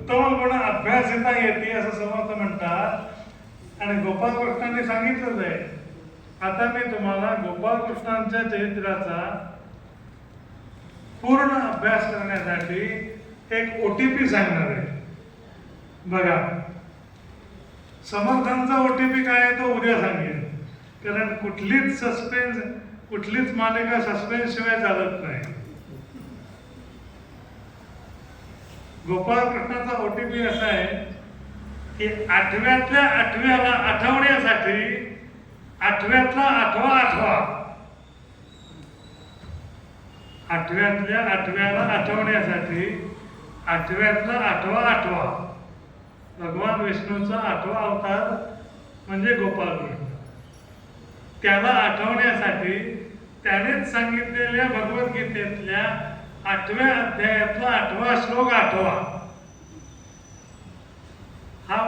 उत्तम गुण अभ्यासिता येते असं समर्थ म्हणतात आणि गोपालकृष्णांनी सांगितलंच आहे. आता मी तुम्हाला गोपालकृष्णांच्या चरित्राचा पूर्ण अभ्यास करण्यासाठी एक OTP सांगणार आहे. बघा, समर्थांचा OTP काय आहे तो उद्या सांगेल, कारण कुठलीच मालिका सस्पेन्स शिवाय चालत नाही. गोपालकृष्णाचा OTP असा आहे की 8व्यातल्या 8व्याला आठवण्यासाठी 8व्यातला 8व्यातल्या 8व्याला आठवण्यासाठी 8व्यातला 8वा भगवान विष्णूचा 8वा अवतार म्हणजे गोपालकृष्ण. त्याला आठवण्यासाठी त्यानेच सांगितलेल्या भगवद्गीतेतल्या 8व्या अध्यायातला 8वा श्लोक आठवा. हा